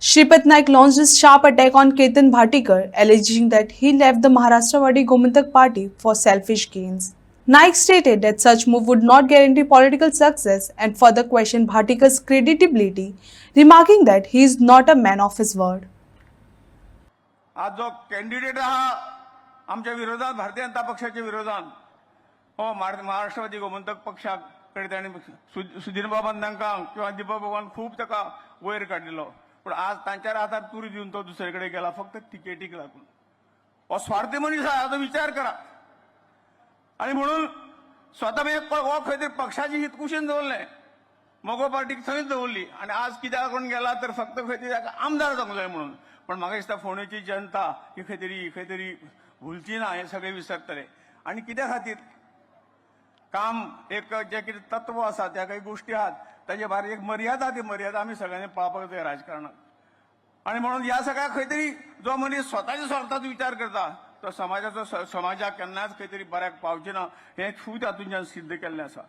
Shripat Naik launched his sharp attack on Ketan Bhatikar, alleging that he left the Maharashtrawadi Gomantak party for selfish gains. Naik stated that such move would not guarantee political success and further questioned Bhatikar's credibility, remarking that he is not a man of his word. आज जो candidate हा आमच्या विरोधात भारतीय जनता पक्षाच्या विरोधात हो महाराष्ट्रवादी गोमंतक पक्षाकडे त्यांनी सुधीर बाबांनी तांकां किंवा दीपक बाबांनी खूप ताका वयर काढलेलो पण आज तांच्या हातात तुरी देऊन तो दुसरीकडे गेला फक्त तिकेटीक लागून हो स्वार्थी मनीस हा तो विचार करा आणि म्हणून स्वतः हो खंय तरी पक्षाची हित कुशीन दवरलें मगो पार्टीक थंयच दवरली आणि आज कित्याक कोण गेला तर फक्त खंय तरी ताका आमदार जावंक जाय म्हणून पण म्हाका दिसता फोंडेची जनता ही खंय तरी भुलची ना हे सगळे विसरतले आणि कित्या खातीर काम एक जे कितें तत्व आसा त्या काही गोष्टी आहात ताचे भायर एक मर्यादा ती मर्यादा आमी सगळ्यांनी पाळपाक जाय राजकारणात आणि म्हणून ह्या सगळ्या खंय तरी जो मनीस स्वताच्या स्वार्थाचो विचार करता तो समाजाक केन्नाच खंय तरी बऱ्याक पावचे ना हें खूब तातूंतल्यान सिद्ध केल्लें आसा.